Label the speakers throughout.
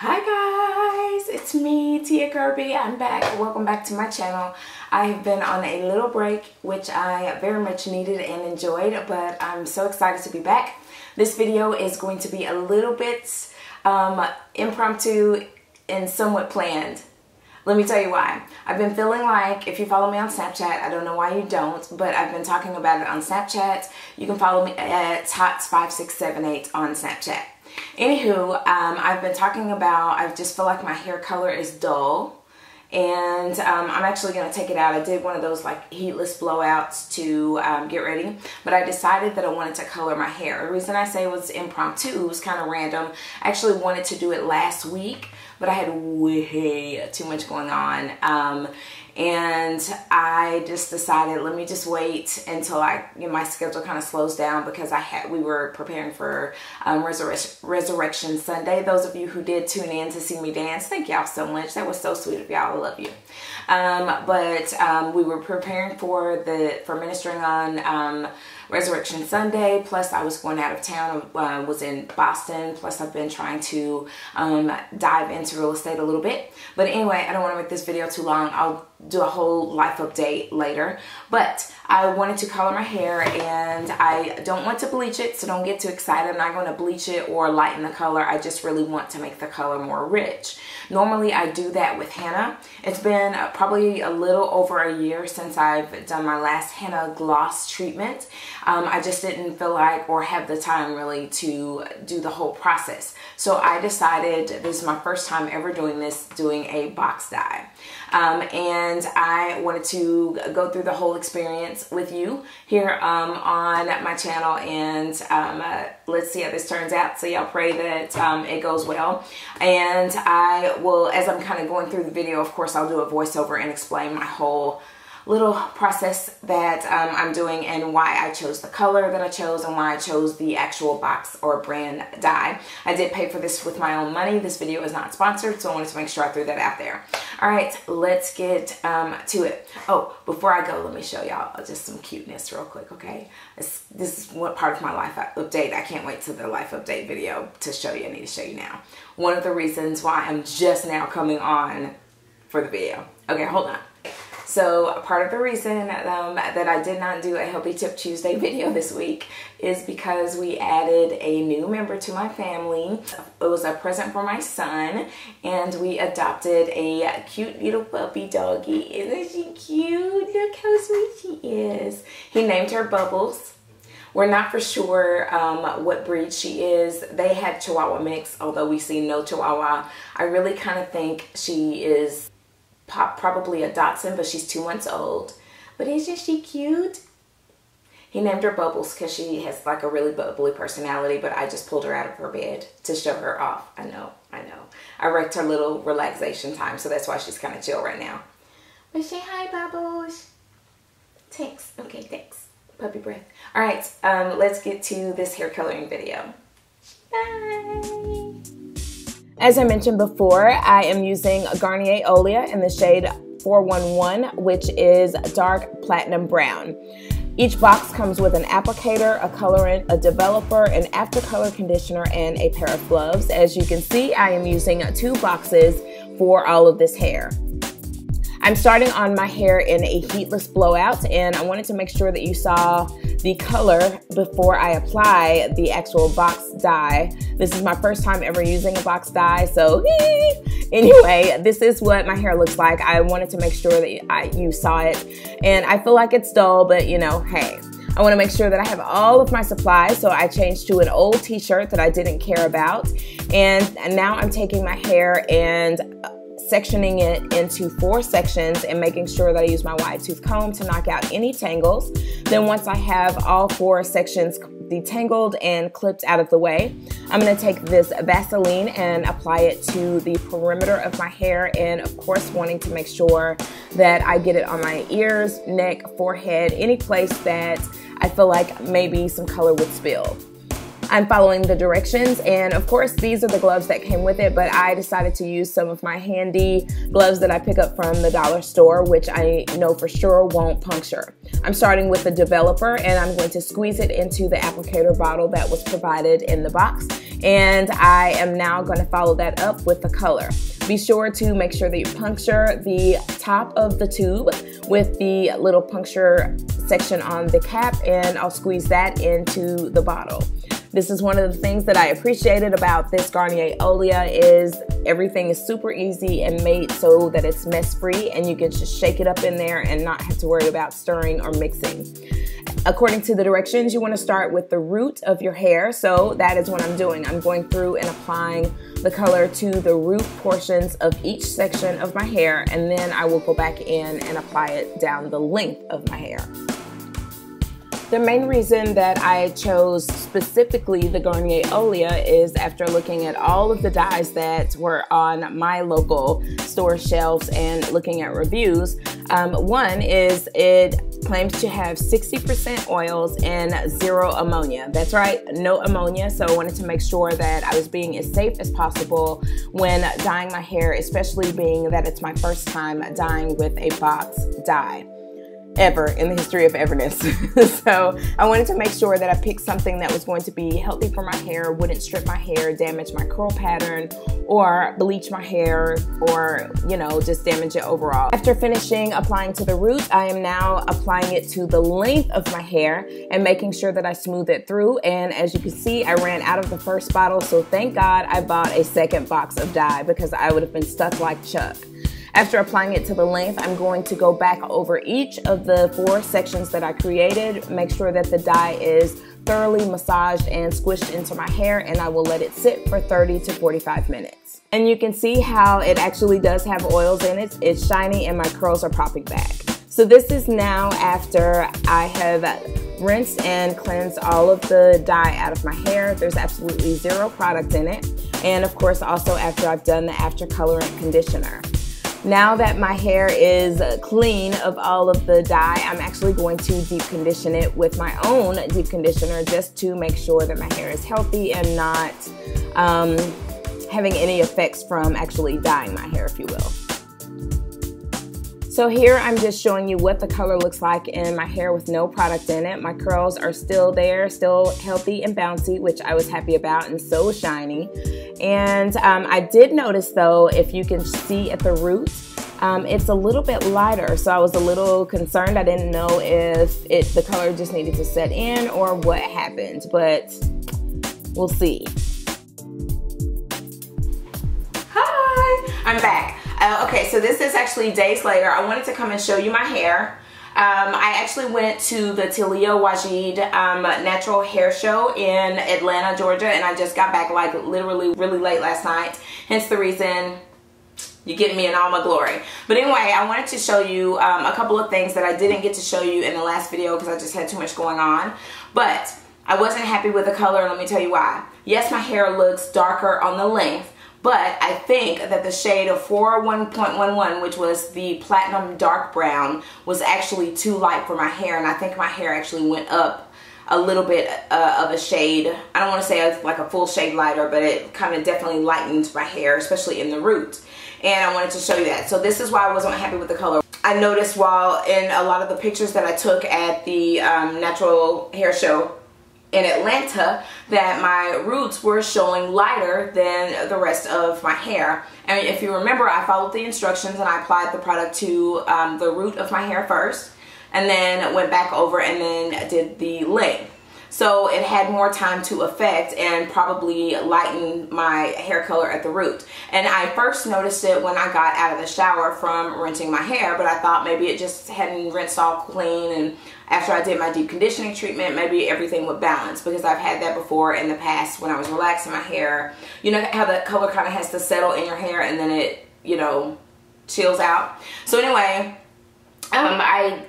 Speaker 1: Hi guys, it's me, Tia Kirby. I'm back. Welcome back to my channel. I have been on a little break, which I very much needed and enjoyed, but I'm so excited to be back. This video is going to be a little bit impromptu and somewhat planned. Let me tell you why. I've been feeling like, if you follow me on Snapchat, I don't know why you don't, but I've been talking about it on Snapchat. You can follow me at Tots5678 on Snapchat. Anywho, I've been talking about, I just feel like my hair color is dull, and I'm actually going to take it out. I did one of those like heatless blowouts to get ready, but I decided that I wanted to color my hair. The reason I say it was impromptu, it was kind of random. I actually wanted to do it last week, but I had way too much going on. And I just decided, let me just wait until my schedule kind of slows down, because we were preparing for Resurrection Sunday. Those of you who did tune in to see me dance, thank y'all so much. That was so sweet of y'all. I love you. But we were preparing for ministering on Resurrection Sunday, plus I was going out of town. I was in Boston, plus I've been trying to dive into real estate a little bit. But anyway, I don't want to make this video too long. I'll do a whole life update later. But I wanted to color my hair, and I don't want to bleach it, so don't get too excited. I'm not going to bleach it or lighten the color. I just really want to make the color more rich. Normally I do that with henna. It's been probably a little over a year since I've done my last henna gloss treatment. I just didn't feel like or have the time really to do the whole process. So I decided, this is my first time ever doing this, doing a box dye. And I wanted to go through the whole experience with you here on my channel, and let's see how this turns out. So y'all pray that it goes well. And I will, as I'm kind of going through the video, of course I'll do a voiceover and explain my whole little process that I'm doing, and why I chose the color that I chose, and why I chose the actual box or brand dye. I did pay for this with my own money. This video is not sponsored, so I wanted to make sure I threw that out there. All right, let's get to it. Oh, before I go, let me show y'all just some cuteness real quick, okay? This is what part of my life update. I can't wait to the life update video to show you. I need to show you now. One of the reasons why I'm just now coming on for the video. Okay, hold on. So part of the reason that I did not do a Healthy Tip Tuesday video this week is because we added a new member to my family. It was a present for my son, and we adopted a cute little puppy doggy. Isn't she cute? Look how sweet she is. He named her Bubbles. We're not for sure what breed she is. They had Chihuahua mix, although we see no Chihuahua. I really kind of think she is probably a Dachshund, but she's 2 months old. But isn't she cute? He named her Bubbles because she has like a really bubbly personality, but I just pulled her out of her bed to show her off. I know. I wrecked her little relaxation time, so that's why she's kind of chill right now. But say hi, Bubbles. Thanks. Okay, thanks. Puppy breath. All right, let's get to this hair coloring video. Bye. As I mentioned before, I am using Garner Oilia in the shade 411, which is dark platinum brown. Each box comes with an applicator, a colorant, a developer, an after color conditioner, and a pair of gloves. As you can see, I am using 2 boxes for all of this hair. I'm starting on my hair in a heatless blowout, and I wanted to make sure that you saw the color before I apply the actual box dye. This is my first time ever using a box dye, so anyway, this is what my hair looks like. I wanted to make sure that you saw it, and I feel like it's dull, but you know, hey. I want to make sure that I have all of my supplies, so I changed to an old t-shirt that I didn't care about, and now I'm taking my hair and sectioning it into 4 sections and making sure that I use my wide tooth comb to knock out any tangles. Then once I have all 4 sections detangled and clipped out of the way, I'm going to take this Vaseline and apply it to the perimeter of my hair, and of course wanting to make sure that I get it on my ears, neck, forehead, any place that I feel like maybe some color would spill. I'm following the directions, and of course these are the gloves that came with it, but I decided to use some of my handy gloves that I pick up from the dollar store, which I know for sure won't puncture. I'm starting with the developer, and I'm going to squeeze it into the applicator bottle that was provided in the box, And I am now going to follow that up with the color. Be sure to make sure that you puncture the top of the tube with the little puncture section on the cap, and I'll squeeze that into the bottle. This is one of the things that I appreciated about this Garner Oilia is everything is super easy and made so that it's mess free, and you can just shake it up in there and not have to worry about stirring or mixing. According to the directions, you want to start with the root of your hair, so that is what I'm doing. I'm going through and applying the color to the root portions of each section of my hair, and then I will go back in and apply it down the length of my hair. The main reason that I chose specifically the Garner Oilia is after looking at all of the dyes that were on my local store shelves and looking at reviews. One is it claims to have 60% oils and 0 ammonia. That's right, no ammonia. So I wanted to make sure that I was being as safe as possible when dyeing my hair, especially being that it's my first time dyeing with a box dye ever in the history of everness. So I wanted to make sure that I picked something that was going to be healthy for my hair, wouldn't strip my hair, damage my curl pattern, or bleach my hair, or, you know, just damage it overall. After finishing applying to the root, I am now applying it to the length of my hair and making sure that I smooth it through. And as you can see, I ran out of the first bottle, so thank God I bought a second box of dye because I would have been stuck like Chuck. After applying it to the length, I'm going to go back over each of the 4 sections that I created, make sure that the dye is thoroughly massaged and squished into my hair, and I will let it sit for 30 to 45 minutes. And you can see how it actually does have oils in it. It's shiny and my curls are popping back. So this is now after I have rinsed and cleansed all of the dye out of my hair. There's absolutely 0 product in it. And of course, also after I've done the after colorant conditioner. Now that my hair is clean of all of the dye, I'm actually going to deep condition it with my own deep conditioner just to make sure that my hair is healthy and not having any effects from actually dyeing my hair, if you will. So here I'm just showing you what the color looks like in my hair with no product in it. My curls are still there, still healthy and bouncy, which I was happy about, and so shiny. And I did notice though, if you can see at the root, it's a little bit lighter. So I was a little concerned. I didn't know if the color just needed to set in or what happened, but we'll see. Hi, I'm back. Okay, so this is actually days later. I wanted to come and show you my hair. I actually went to the Talia Wajid natural hair show in Atlanta, Georgia, and I just got back like literally really late last night. Hence the reason you get me in all my glory. But anyway, I wanted to show you a couple of things that I didn't get to show you in the last video because I just had too much going on. But I wasn't happy with the color, and let me tell you why. Yes, my hair looks darker on the length, but I think that the shade of 401.11, which was the platinum dark brown, was actually too light for my hair, and I think my hair actually went up a little bit of a shade. I don't want to say like a full shade lighter, but it kind of definitely lightened my hair, especially in the root. And I wanted to show you that. So this is why I wasn't happy with the color. I noticed while in a lot of the pictures that I took at the natural hair show in Atlanta that my roots were showing lighter than the rest of my hair. And if you remember, I followed the instructions and I applied the product to the root of my hair first, and then went back over and then did the length. So it had more time to affect and probably lighten my hair color at the root. And I first noticed it when I got out of the shower from rinsing my hair, but I thought maybe it just hadn't rinsed all clean, and after I did my deep conditioning treatment, maybe everything would balance, because I've had that before in the past when I was relaxing my hair. You know how the color kind of has to settle in your hair and then it, you know, chills out. So anyway,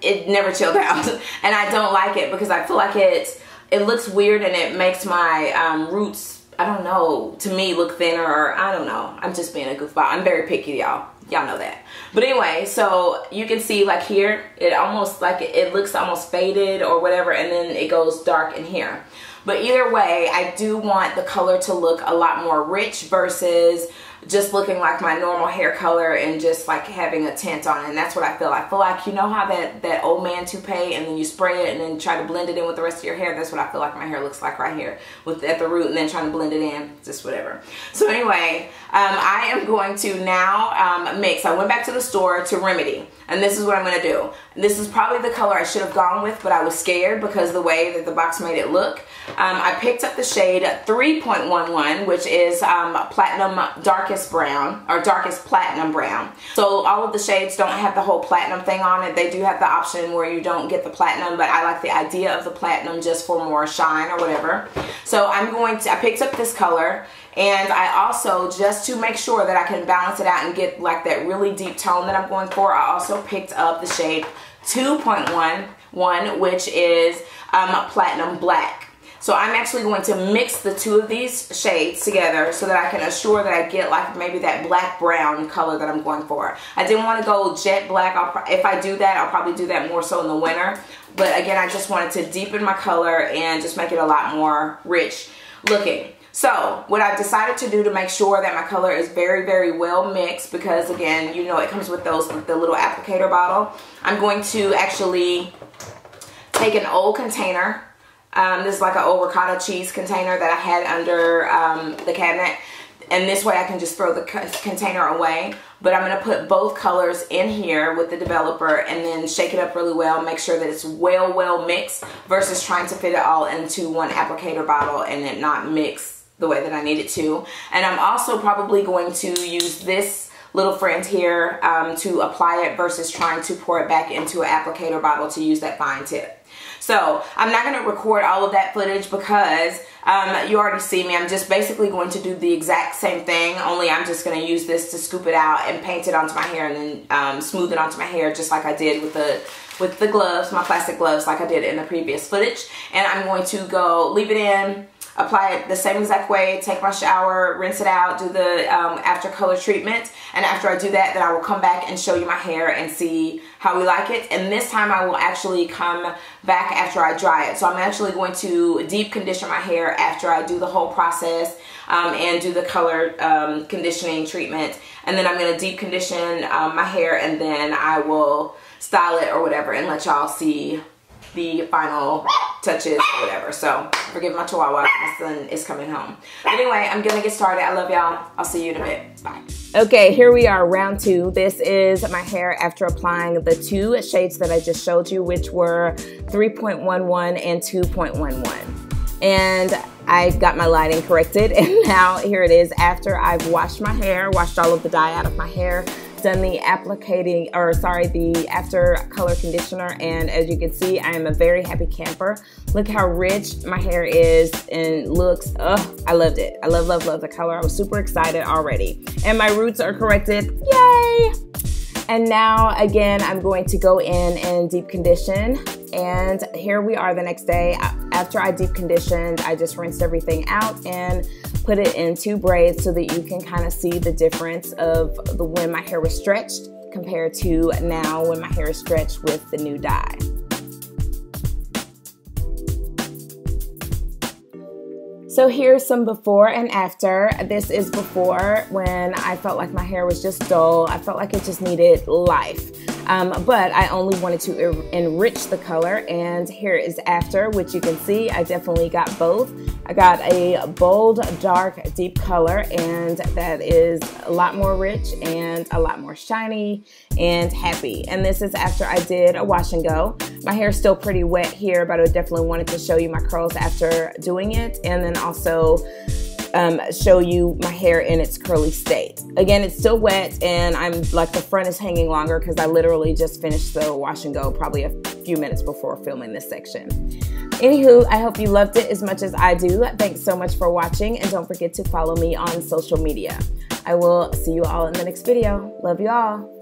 Speaker 1: it never chilled out, and I don't like it because I feel like it looks weird and it makes my roots, I don't know, to me look thinner, or I don't know. I'm just being a goofball. I'm very picky, y'all. Y'all know that. But anyway, so you can see like here, it almost like it looks almost faded or whatever, and then it goes dark in here. But either way, I do want the color to look a lot more rich versus just looking like my normal hair color and just like having a tint on it. And that's what I feel. I feel like, you know how that old man toupee and then you spray it and then try to blend it in with the rest of your hair? That's what I feel like my hair looks like right here at the root, and then trying to blend it in, just whatever. So anyway, I am going to now mix. I went back to the store to Remedy, and this is what I'm going to do. This is probably the color I should have gone with, but I was scared because the way that the box made it look. I picked up the shade 3.11, which is platinum darkest brown, or darkest platinum brown. So all of the shades don't have the whole platinum thing on it. They do have the option where you don't get the platinum, but I like the idea of the platinum just for more shine or whatever. So I picked up this color, and I also, just to make sure that I can balance it out and get like that really deep tone that I'm going for, I also picked up the shade 2.11, which is platinum black. So I'm actually going to mix the two of these shades together so that I can assure that I get like maybe that black brown color that I'm going for. I didn't want to go jet black. If I do that, I'll probably do that more so in the winter. But again, I just wanted to deepen my color and just make it a lot more rich looking. So what I've decided to do to make sure that my color is very, very well mixed, because again, you know, it comes with the little applicator bottle. I'm going to actually take an old container. This is like an old ricotta cheese container that I had under the cabinet. And this way I can just throw the container away. But I'm going to put both colors in here with the developer and then shake it up really well. Make sure that it's well mixed versus trying to fit it all into one applicator bottle and it not mix the way that I need it to. And I'm also probably going to use this little friend here to apply it versus trying to pour it back into an applicator bottle to use that fine tip. So I'm not going to record all of that footage because you already see me. I'm just basically going to do the exact same thing, only I'm just going to use this to scoop it out and paint it onto my hair and then smooth it onto my hair just like I did with the gloves, my plastic gloves, like I did in the previous footage. And I'm going to go leave it in, apply it the same exact way, take my shower, rinse it out, do the after color treatment. And after I do that, then I will come back and show you my hair and see how we like it. And this time I will actually come back after I dry it. So I'm actually going to deep condition my hair after I do the whole process and do the color conditioning treatment. And then I'm going to deep condition my hair, and then I will style it or whatever and let y'all see the final touches or whatever. So forgive my chihuahua, my son is coming home. But anyway, I'm gonna get started. I love y'all. I'll see you in a bit. Bye. Okay, here we are, round two. This is my hair after applying the two shades that I just showed you, which were 3.11 and 2.11. And I got my lighting corrected, and now here it is after I've washed my hair, washed all of the dye out of my hair, done the the after color conditioner, and as you can see, I am a very happy camper. Look how rich my hair is and looks. I loved it. I love the color. I was super excited already. And my roots are corrected. Yay! And now again, I'm going to go in and deep condition. And here we are the next day. After I deep conditioned, I just rinsed everything out and put it in two braids so that you can kind of see the difference of when my hair was stretched compared to now when my hair is stretched with the new dye. So here's some before and after. This is before, when I felt like my hair was just dull. I felt like it just needed life. But I only wanted to enrich the color, and here is after, which you can see I definitely got both. I got a bold, dark, deep color, and that is a lot more rich and a lot more shiny and happy. And this is after I did a wash and go. My hair is still pretty wet here, but I definitely wanted to show you my curls after doing it, and then also show you my hair in its curly state. Again, it's still wet, and I'm like, the front is hanging longer because I literally just finished the wash and go probably a few minutes before filming this section. Anywho, I hope you loved it as much as I do. Thanks so much for watching, and don't forget to follow me on social media. I will see you all in the next video. Love you all.